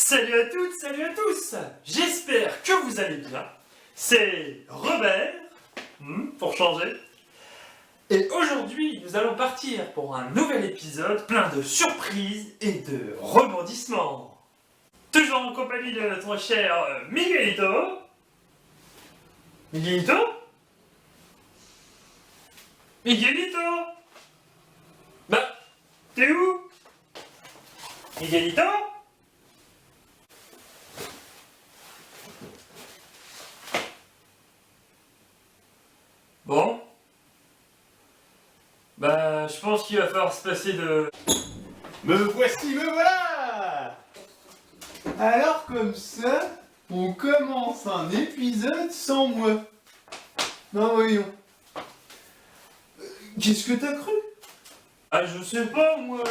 Salut à toutes, salut à tous. J'espère que vous allez bien. C'est Robert, pour changer. Et aujourd'hui, nous allons partir pour un nouvel épisode plein de surprises et de rebondissements. Toujours en compagnie de notre cher Miguelito. Miguelito Miguelito Bah, t'es où Miguelito? Bon. Bah, je pense qu'il va falloir se passer de... Me voici, me voilà! Alors comme ça, on commence un épisode sans moi. Non, voyons. Qu'est-ce que t'as cru? Ah, je sais pas, moi...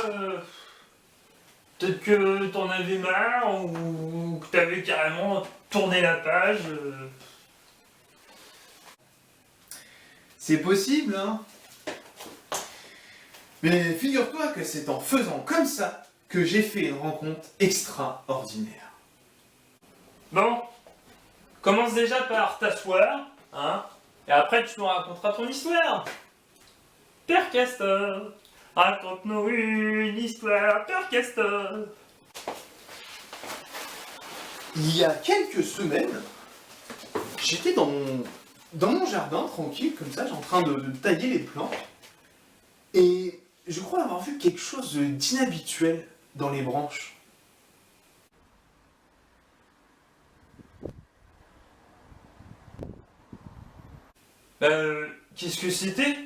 Peut-être que t'en avais marre, ou que t'avais carrément tourné la page. C'est possible, hein? Mais figure-toi que c'est en faisant comme ça que j'ai fait une rencontre extraordinaire. Bon, commence déjà par t'asseoir, hein, et après tu nous raconteras ton histoire. Père Castor, raconte-nous une histoire, Père Castor. Il y a quelques semaines, j'étais dans mon jardin, tranquille, comme ça, en train de tailler les plantes. Et je crois avoir vu quelque chose d'inhabituel dans les branches. Qu'est-ce que c'était?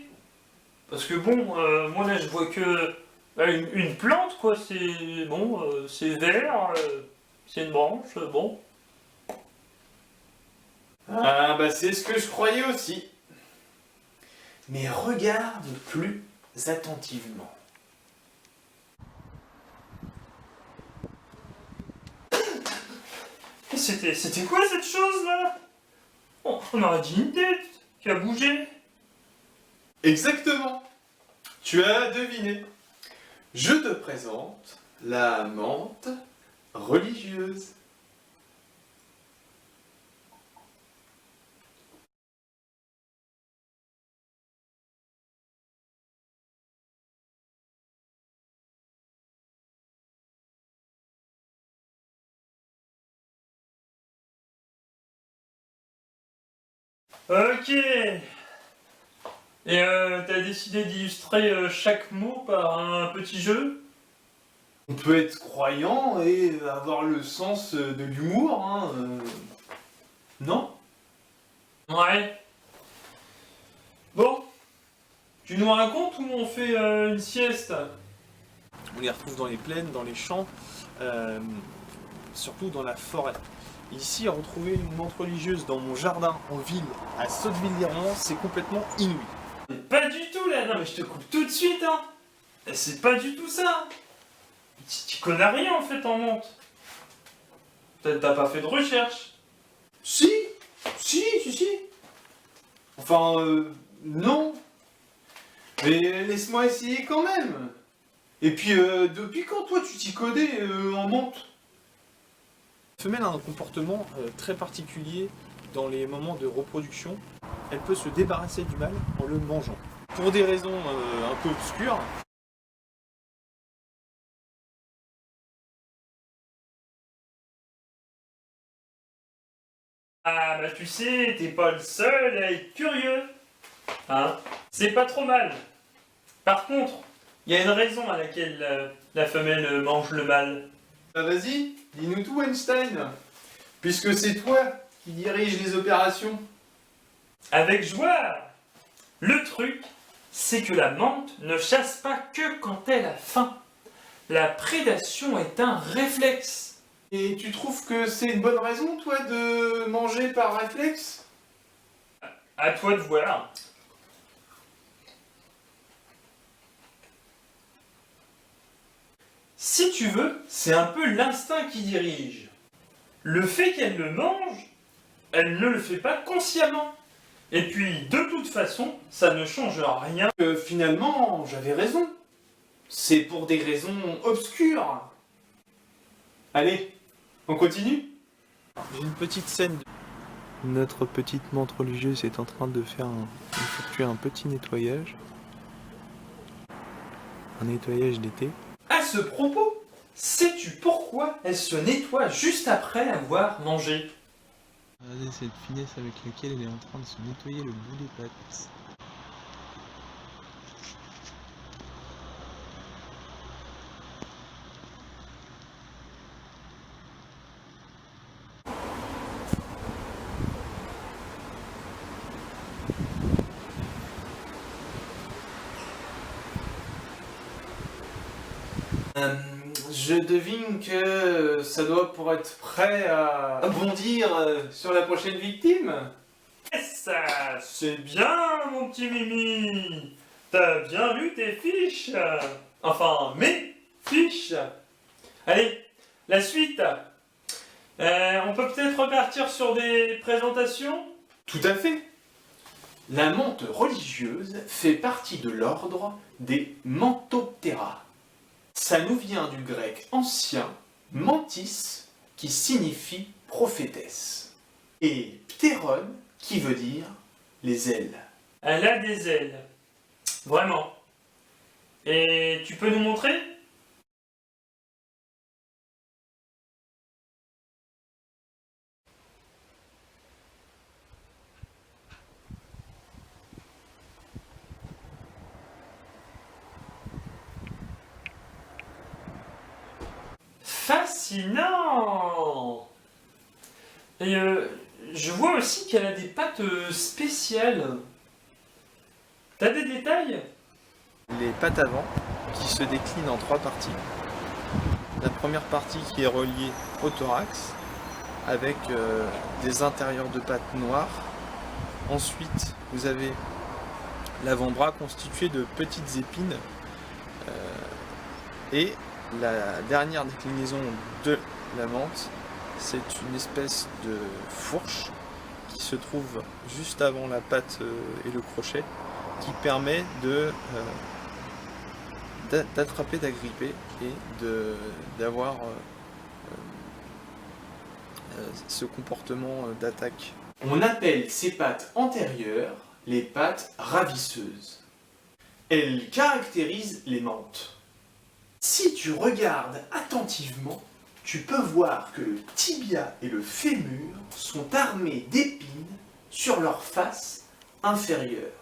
Parce que bon, moi là je vois que une plante quoi, c'est bon, c'est vert, c'est une branche, bon. Ah bah c'est ce que je croyais aussi. Mais regarde plus attentivement. C'était quoi cette chose là? On aurait dit une tête qui a bougé. Exactement. Tu as deviné. Je te présente la menthe religieuse. Ok. Et t'as décidé d'illustrer chaque mot par un petit jeu? On peut être croyant et avoir le sens de l'humour, hein. Non? Ouais. Bon. Tu nous racontes où on fait une sieste? On les retrouve dans les plaines, dans les champs, surtout dans la forêt. Ici, retrouver une menthe religieuse dans mon jardin en ville, à Sotteville-Liremont, c'est complètement inouï. Pas du tout là, non mais je te coupe tout de suite hein. C'est pas du tout ça. Tu connais rien en fait en monte. T'as pas fait de recherche. Si. Enfin, non. Mais laisse-moi essayer quand même. Et puis, depuis quand toi tu t'y connais en menthe? La femelle a un comportement très particulier dans les moments de reproduction. Elle peut se débarrasser du mâle en le mangeant. Pour des raisons un peu obscures, Ah bah tu sais, t'es pas le seul à être curieux. Hein? C'est pas trop mal. Par contre, il y a une raison à laquelle la femelle mange le mâle. Bah vas-y, dis-nous tout Einstein. Puisque c'est toi qui dirige les opérations. Avec joie. Le truc, c'est que la menthe ne chasse pas que quand elle a faim. La prédation est un réflexe. Et tu trouves que c'est une bonne raison, toi, de manger par réflexe? À toi de voir. Si tu veux, c'est un peu l'instinct qui dirige. Le fait qu'elle le mange, elle ne le fait pas consciemment. Et puis, de toute façon, ça ne change rien. Finalement, j'avais raison. C'est pour des raisons obscures. Allez, On continue? J'ai une petite scène. Notre petite menthe religieuse est en train de effectuer un petit nettoyage. Un nettoyage d'été. À ce propos, sais-tu pourquoi elle se nettoie juste après avoir mangé? Regardez cette finesse avec laquelle elle est en train de se nettoyer le bout des pattes. Je devine que ça doit pour être prêt à bondir sur la prochaine victime. Et ça, c'est bien, mon petit Mimi. T'as bien lu tes fiches. Enfin, mes fiches. Allez, la suite. On peut peut-être repartir sur des présentations? Tout à fait. La menthe religieuse fait partie de l'ordre des Manthoptera. Ça nous vient du grec ancien mantis, qui signifie prophétesse, et ptéron, qui veut dire les ailes. Elle a des ailes. Vraiment. Et tu peux nous montrer? Fascinant! Et je vois aussi qu'elle a des pattes spéciales. T'as des détails? Les pattes avant qui se déclinent en 3 parties. La première partie qui est reliée au thorax avec des intérieurs de pattes noires. Ensuite, vous avez l'avant-bras constitué de petites épines et la dernière déclinaison de la menthe, c'est une espèce de fourche qui se trouve juste avant la patte et le crochet, qui permet d'attraper, d'agripper et d'avoir ce comportement d'attaque. On appelle ces pattes antérieures les pattes ravisseuses. Elles caractérisent les menthes. Si tu regardes attentivement, tu peux voir que le tibia et le fémur sont armés d'épines sur leur face inférieure.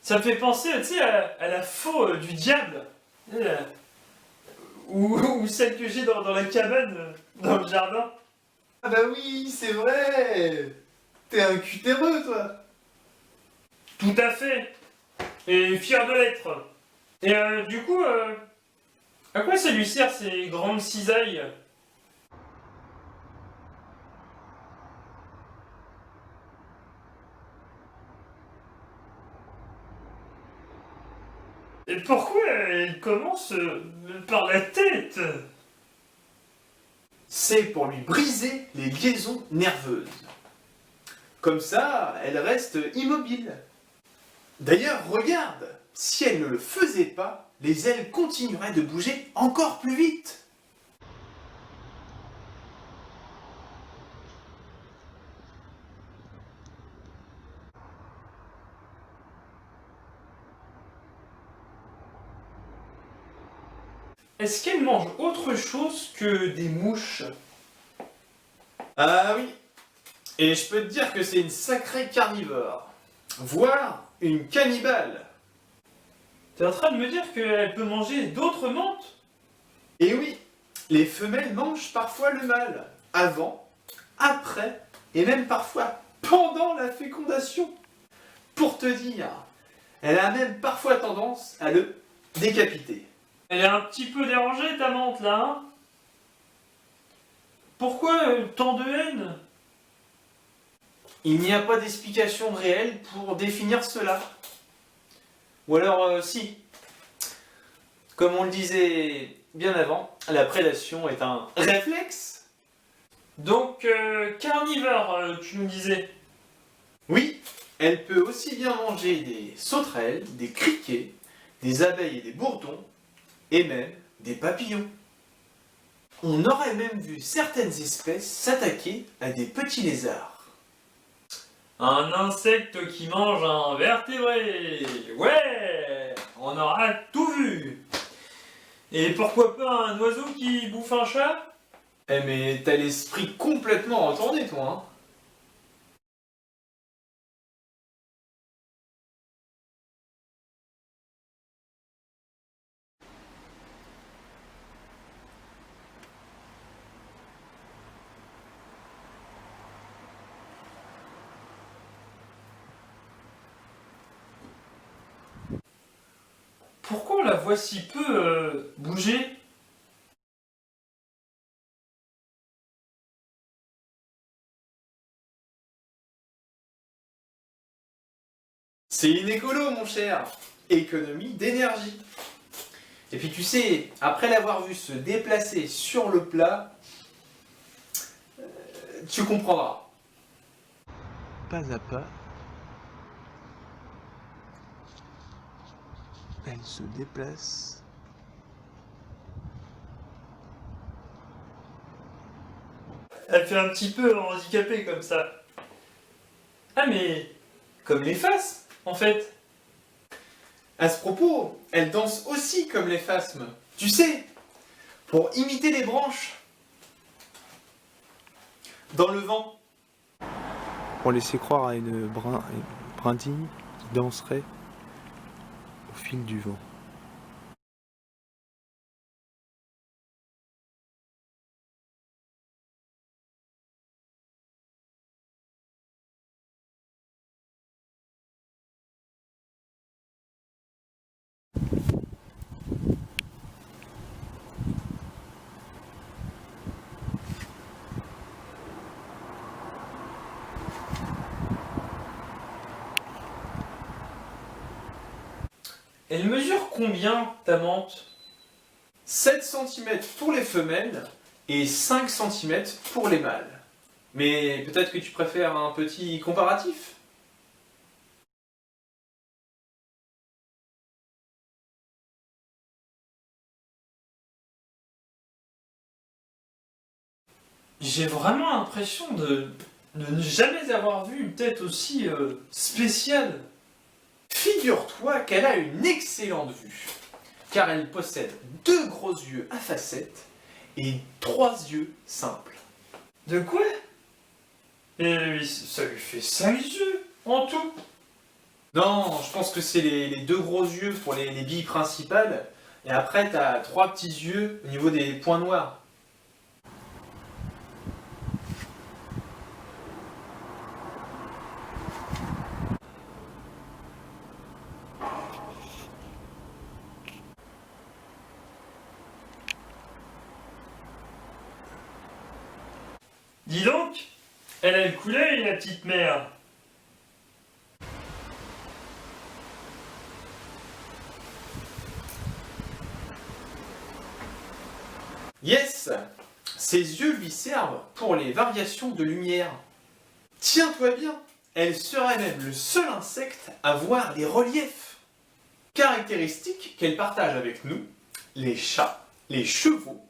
Ça me fait penser, tu sais, à la faux du diable. Ou celle que j'ai dans la cabane, dans le jardin. Ah bah oui, c'est vrai. T'es un cutéreux, toi. Tout à fait. Et fier de l'être. Et du coup, à quoi ça lui sert ces grandes cisailles? Et pourquoi elle commence par la tête? C'est pour lui briser les liaisons nerveuses. Comme ça, elle reste immobile. D'ailleurs, regarde, si elle ne le faisait pas, les ailes continueraient de bouger encore plus vite. Est-ce qu'elle mange autre chose que des mouches? Ah oui, et je peux te dire que c'est une sacrée carnivore, voire une cannibale. T'es en train de me dire qu'elle peut manger d'autres menthes? Et oui, les femelles mangent parfois le mâle, avant, après, et même parfois pendant la fécondation. Pour te dire, elle a même parfois tendance à le décapiter. Elle est un petit peu dérangée ta menthe là, hein? Pourquoi tant de haine? Il n'y a pas d'explication réelle pour définir cela. Ou alors, si, comme on le disait bien avant, La prédation est un réflexe. Donc, carnivore, tu nous disais. Oui, elle peut aussi bien manger des sauterelles, des criquets, des abeilles et des bourdons, et même des papillons. On aurait même vu certaines espèces s'attaquer à des petits lézards. Un insecte qui mange un vertébré. Ouais, on aura tout vu. Et pourquoi pas un oiseau qui bouffe un chat? Eh mais t'as l'esprit complètement retourné toi, hein. Pourquoi on la voit si peu bouger? C'est une écolo, mon cher. Économie d'énergie. Et puis tu sais, après l'avoir vu se déplacer sur le plat, tu comprendras. Pas à pas, elle se déplace. Elle fait un petit peu handicapée comme ça. Ah mais, comme les faces, en fait. À ce propos, elle danse aussi comme les phasmes. Tu sais, pour imiter les branches. Dans le vent. Pour laisser croire à une brindille qui danserait au fil du vent. Elle mesure combien, ta menthe? 7 cm pour les femelles et 5 cm pour les mâles. Mais peut-être que tu préfères un petit comparatif? J'ai vraiment l'impression de ne jamais avoir vu une tête aussi spéciale. Figure-toi qu'elle a une excellente vue, car elle possède 2 gros yeux à facettes et 3 yeux simples. De quoi? Et ça lui fait 5 yeux en tout. Non, je pense que c'est les 2 gros yeux pour les billes principales, et après t'as 3 petits yeux au niveau des points noirs. Dis donc, elle a le coup d'œil, la petite mère. Yes! Ses yeux lui servent pour les variations de lumière. Tiens-toi bien, elle serait même le seul insecte à voir les reliefs. Caractéristiques qu'elle partage avec nous, les chats, les chevaux,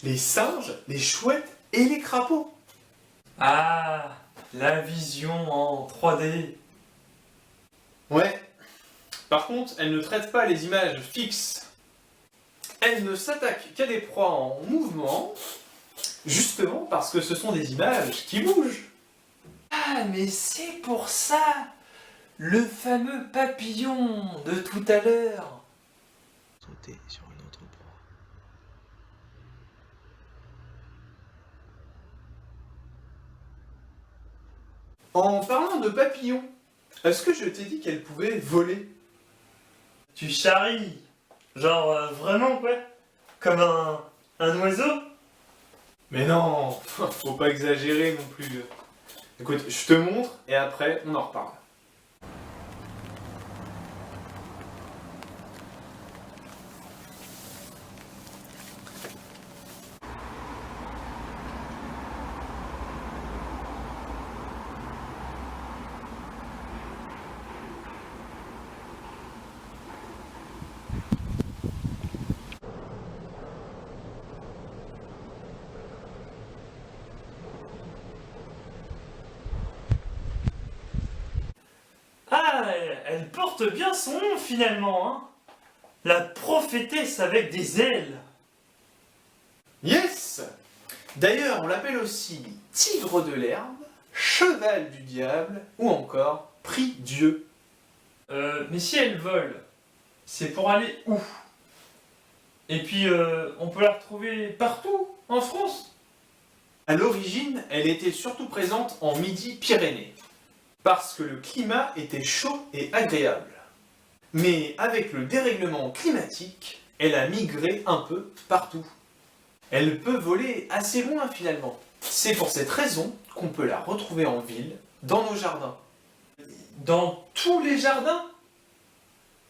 les singes, les chouettes et les crapauds. Ah, la vision en 3D. Ouais. Par contre, elle ne traite pas les images fixes. Elle ne s'attaque qu'à des proies en mouvement, justement parce que ce sont des images qui bougent. Ah, mais c'est pour ça, le fameux papillon de tout à l'heure. Sauter sur une autre proie. En parlant de papillons, est-ce que je t'ai dit qu'elle pouvait voler? Tu charries. Genre, vraiment quoi? Comme un oiseau? Mais non, faut pas exagérer non plus. Écoute, je te montre et après on en reparle. elle porte bien son nom finalement, hein. La prophétesse avec des ailes. Yes! D'ailleurs, on l'appelle aussi tigre de l'herbe, cheval du diable ou encore prix Dieu. Mais si elle vole, c'est pour aller où? Et puis, on peut la retrouver partout en France. À l'origine, elle était surtout présente en Midi-Pyrénées, parce que le climat était chaud et agréable. Mais avec le dérèglement climatique, elle a migré un peu partout. Elle peut voler assez loin finalement. C'est pour cette raison qu'on peut la retrouver en ville, dans nos jardins. Dans tous les jardins.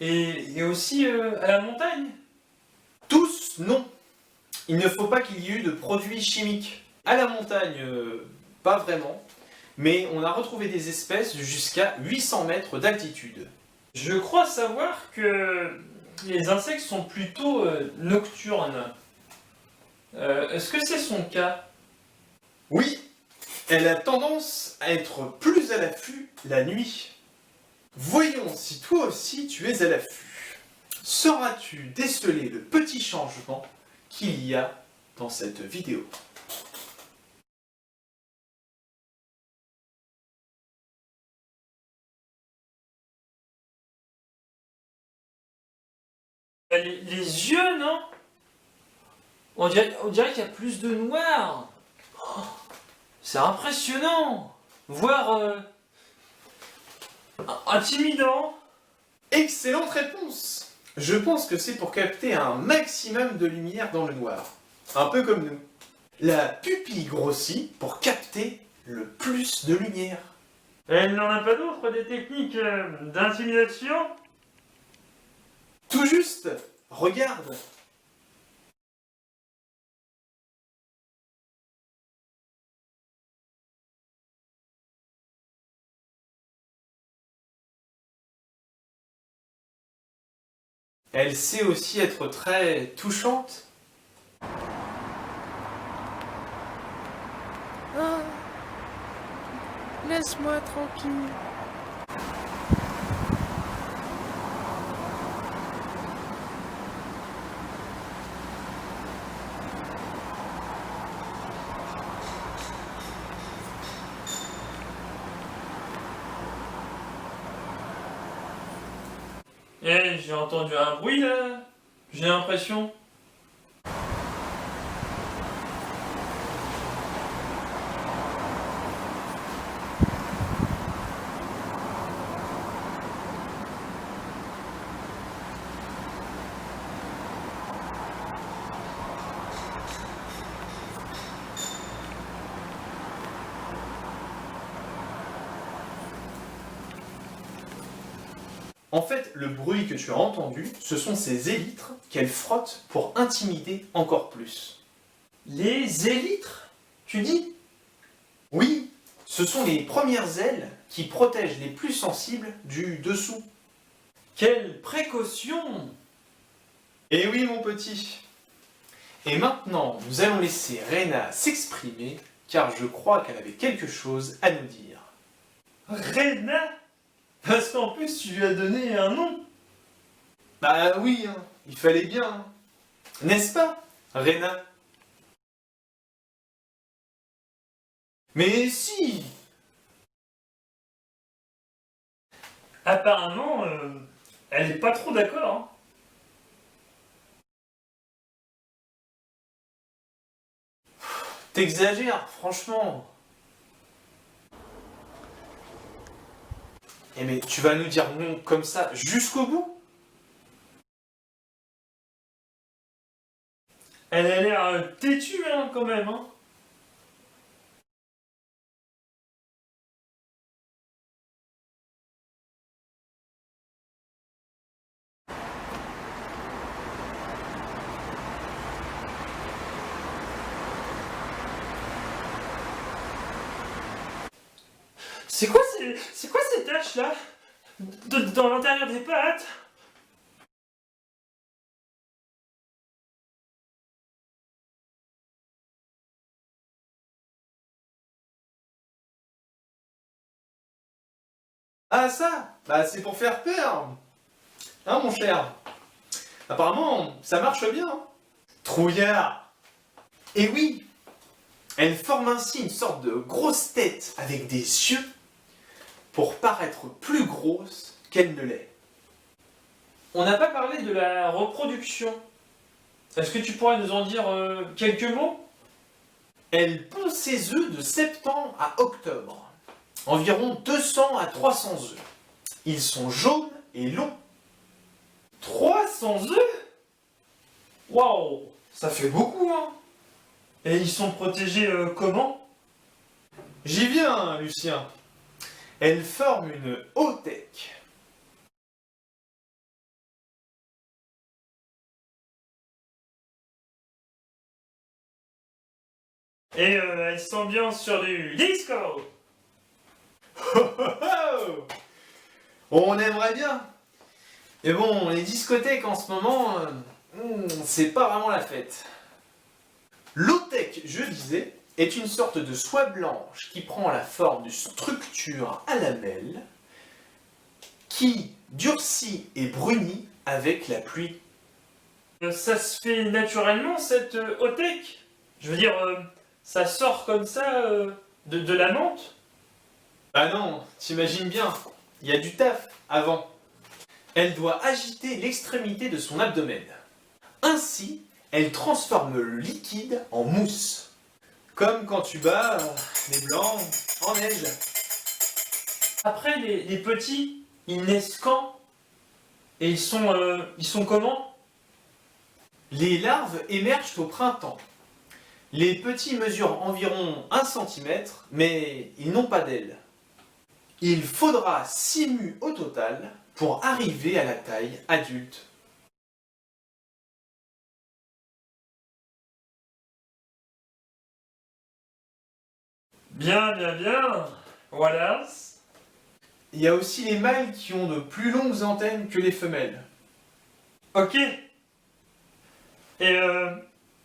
Et aussi à la montagne. Tous, non. Il ne faut pas qu'il y ait eu de produits chimiques. À la montagne, pas vraiment. Mais on a retrouvé des espèces jusqu'à 800 mètres d'altitude. Je crois savoir que les insectes sont plutôt nocturnes. Est-ce que c'est son cas? Oui, elle a tendance à être plus à l'affût la nuit. Voyons si toi aussi tu es à l'affût. Sauras-tu déceler le petit changement qu'il y a dans cette vidéo? Les yeux, non? On dirait qu'il y a plus de noir. Oh, c'est impressionnant. Voire intimidant. Excellente réponse! Je pense que c'est pour capter un maximum de lumière dans le noir. Un peu comme nous. La pupille grossit pour capter le plus de lumière. Elle n'en a pas d'autres, des techniques d'intimidation? Tout juste, regarde. Elle sait aussi être très touchante. Ah, laisse-moi tranquille. Eh, j'ai entendu un bruit là. J'ai l'impression. En fait, le bruit que tu as entendu, ce sont ses élytres qu'elle frotte pour intimider encore plus. Les élytres, tu dis? Oui, ce sont les premières ailes qui protègent les plus sensibles du dessous. Quelle précaution! Eh oui, mon petit. Et maintenant, nous allons laisser Rena s'exprimer, car je crois qu'elle avait quelque chose à nous dire. Rena? Parce qu'en plus, tu lui as donné un nom. Bah oui, hein, il fallait bien. Hein. N'est-ce pas, Rena? Mais si! Apparemment, elle est pas trop d'accord. Hein. T'exagères, franchement. Eh mais tu vas nous dire non comme ça jusqu'au bout? Elle a l'air têtue, hein, quand même. Hein. C'est quoi ces taches là? Dans l'intérieur des pattes? Ah ça, bah c'est pour faire peur. Hein mon cher? Apparemment, ça marche bien. Hein. Trouillard. Et oui, elle forme ainsi une sorte de grosse tête avec des yeux pour paraître plus grosse qu'elle ne l'est. On n'a pas parlé de la reproduction. Est-ce que tu pourrais nous en dire quelques mots? Elle pond ses œufs de septembre à octobre. Environ 200 à 300 œufs. Ils sont jaunes et longs. 300 œufs? Waouh, ça fait beaucoup, hein. Et ils sont protégés comment? J'y viens, Lucien. Elle forme une hautech. Et elles s'ambiancent sur du disco. On aimerait bien. Mais bon, les discothèques en ce moment, c'est pas vraiment la fête. L'hautech, je disais, est une sorte de soie blanche qui prend la forme d'une structure à lamelles qui durcit et brunit avec la pluie. Ça se fait naturellement cette hautech? Je veux dire, ça sort comme ça de la menthe? Ah non, t'imagines bien, il y a du taf avant. Elle doit agiter l'extrémité de son abdomen. Ainsi, elle transforme le liquide en mousse. Comme quand tu bats les blancs en neige. Après, les petits, ils naissent quand? Et ils sont comment? Les larves émergent au printemps. Les petits mesurent environ 1 cm, mais ils n'ont pas d'ailes. Il faudra 6 mues au total pour arriver à la taille adulte. Bien, bien, bien. Voilà. Il y a aussi les mâles qui ont de plus longues antennes que les femelles. Ok. Et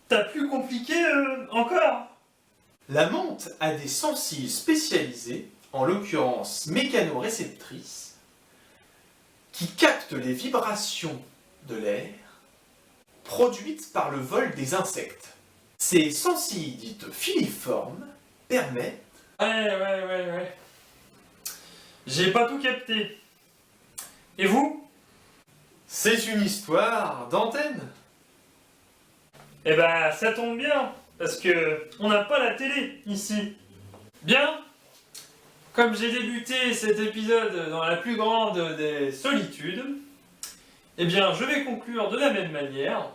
t'as plus compliqué encore? La menthe a des sensiles spécialisés, en l'occurrence mécanoréceptrices, qui captent les vibrations de l'air produites par le vol des insectes. Ces sensiles dites filiformes permettent... Ouais. J'ai pas tout capté. Et vous? C'est une histoire d'antenne. Eh ben, ça tombe bien, parce que on n'a pas la télé ici. Bien. Comme j'ai débuté cet épisode dans la plus grande des solitudes, eh bien, je vais conclure de la même manière.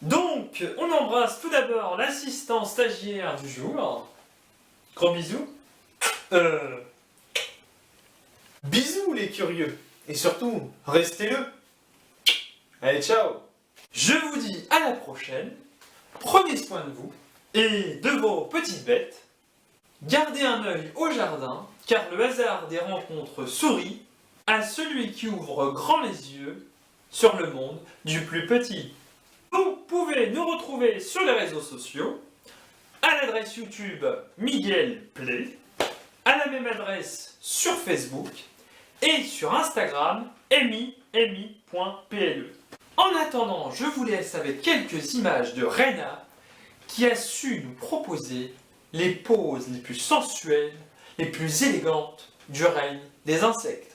Donc, on embrasse tout d'abord l'assistant stagiaire du jour. Gros bisous. Bisous les curieux. Et surtout, restez-le. Allez, ciao. Je vous dis à la prochaine. Prenez soin de vous et de vos petites bêtes. Gardez un œil au jardin, car le hasard des rencontres sourit à celui qui ouvre grand les yeux sur le monde du plus petit. Vous pouvez nous retrouver sur les réseaux sociaux, à l'adresse YouTube Miguel Play, à la même adresse sur Facebook et sur Instagram emi.ple. En attendant, je vous laisse avec quelques images de Rena qui a su nous proposer les poses les plus sensuelles, les plus élégantes du règne des insectes.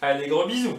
Allez, gros bisous!